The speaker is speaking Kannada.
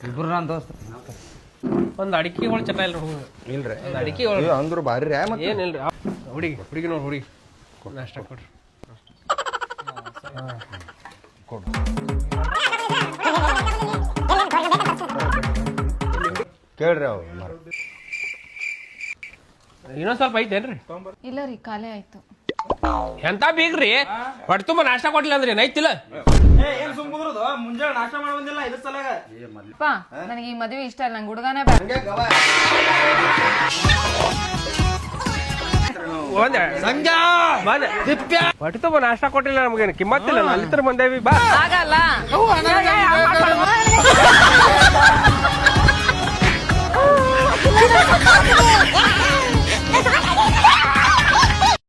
ಇಬ್ರು ನನ್ನ ದೋಸ್ತ. ಒಂದು ಅಡಿಕೆ ಒಳ ಚಟ ಇಲ್ಲ ಇಲ್ರಿ ಅಡಿಕೆ ಒಳ ಅಂದ್ರು ಭಾರಿ ರೇ ಮತ್ತೆ ಏನಿಲ್ರಿ ಹುಡುಗಿ ನೋಡಿ ಹುಡುಗಿ ನಾಷ್ಟ ಕೊಡ್ರಿ ಕೇಳ್ರಿ ಅವ್ರು ಇನ್ನೊಂದ್ ಸ್ವಲ್ಪ ಐತೇನ್ರಿ? ಇಲ್ಲ ರೀ ಖಾಲಿ ಆಯ್ತು. ಎಂತ ಬೀಗ್ರಿ ಹೊಟ್ಟೆ ತುಂಬ ನಾಷ್ಟ ಕೊಡ್ಲಿಲ್ಲ ಅಂದ್ರಿ ನೈತಿಲ್ಲ ಮುಂಜಾನೆ ನಾಷ್ಟ ಮಾಡಿ ಬಂದಿಲ್ಲ ಇದ್ರ ಸಲಾಗ. ಪಾ ನನಗೆ ಈ ಮದುವೆ ಇಷ್ಟ ಇಲ್ಲ, ನಂಗೆ ಹುಡುಗನೇ ಬೇಡ. ಹೊಟ್ಟೆ ತುಂಬ ನಾಷ್ಟ ಕೊಟ್ಟಿಲ್ಲ ನಮ್ಗೇನು ಕಿಮ್ಮತ್ತಿಲ್ಲ. ಅಲ್ಲಿ ತರ ಬಂದೇವಿ ಬಾ ಆಗಲ್ಲ